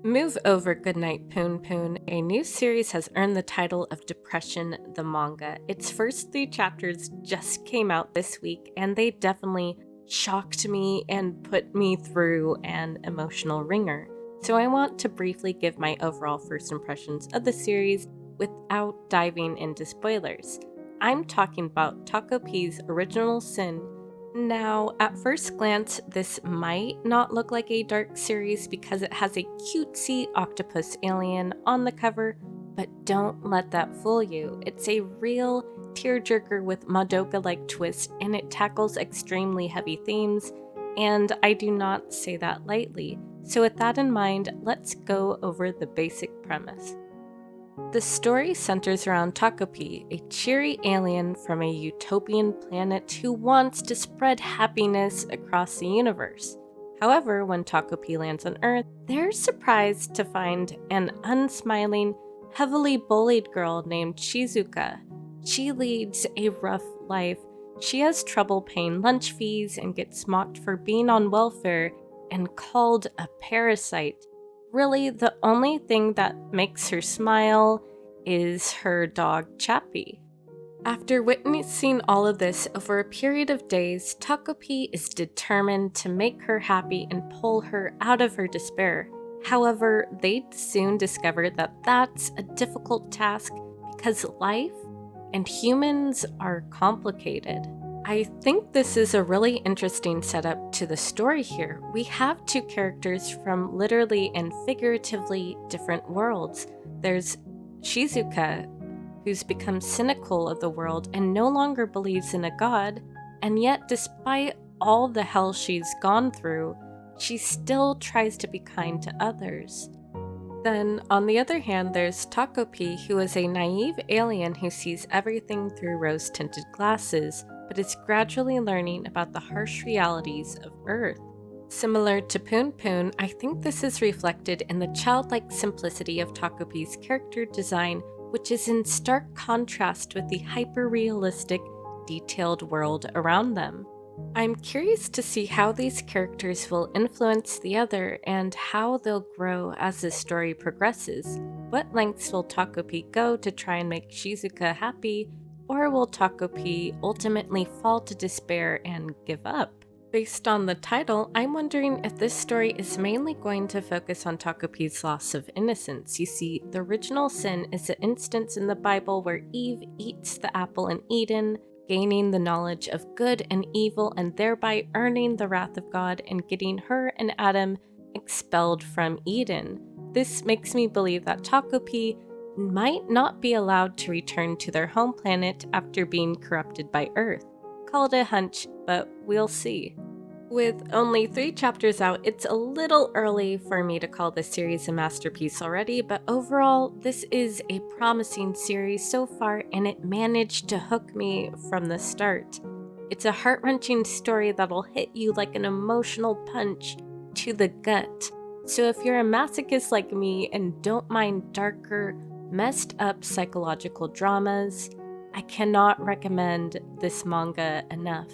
Move over, good Night Punpun. A new series has earned the title of Depression the Manga. Its first 3 chapters just came out this week, and they definitely shocked me and put me through an emotional ringer. So I want to briefly give my overall first impressions of the series without diving into spoilers. I'm talking about Takopi's original sin. Now, at first glance, this might not look like a dark series because it has a cutesy octopus alien on the cover, but don't let that fool you. It's a real tearjerker with Madoka-like twist, and it tackles extremely heavy themes, and I do not say that lightly. So with that in mind, let's go over the basic premise. The story centers around Takopii, a cheery alien from a utopian planet who wants to spread happiness across the universe. However, when Takopii lands on Earth, they're surprised to find an unsmiling, heavily bullied girl named Shizuka. She leads a rough life. She has trouble paying lunch fees and gets mocked for being on welfare and called a parasite. Really, the only thing that makes her smile is her dog Chappie. After witnessing all of this over a period of days, Takopii is determined to make her happy and pull her out of her despair. However, they soon discover that that's a difficult task because life and humans are complicated. I think this is a really interesting setup to the story here. We have 2 characters from literally and figuratively different worlds. There's Shizuka, who's become cynical of the world and no longer believes in a god, and yet despite all the hell she's gone through, she still tries to be kind to others. Then, on the other hand, there's Takopii, who is a naive alien who sees everything through rose-tinted glasses, but is gradually learning about the harsh realities of Earth. Similar to Punpun, I think this is reflected in the childlike simplicity of Takopi's character design, which is in stark contrast with the hyper-realistic, detailed world around them. I'm curious to see how these characters will influence the other and how they'll grow as the story progresses. What lengths will Takopii go to try and make Shizuka happy, or will Takopii ultimately fall to despair and give up? Based on the title, I'm wondering if this story is mainly going to focus on Takopi's loss of innocence. You see, the original sin is an instance in the Bible where Eve eats the apple in Eden, gaining the knowledge of good and evil and thereby earning the wrath of God and getting her and Adam expelled from Eden. This makes me believe that Takopii might not be allowed to return to their home planet after being corrupted by Earth. Call it a hunch, but we'll see. With only 3 chapters out, it's a little early for me to call this series a masterpiece already, but overall, this is a promising series so far, and it managed to hook me from the start. It's a heart-wrenching story that'll hit you like an emotional punch to the gut. So if you're a masochist like me and don't mind darker, messed up psychological dramas, I cannot recommend this manga enough.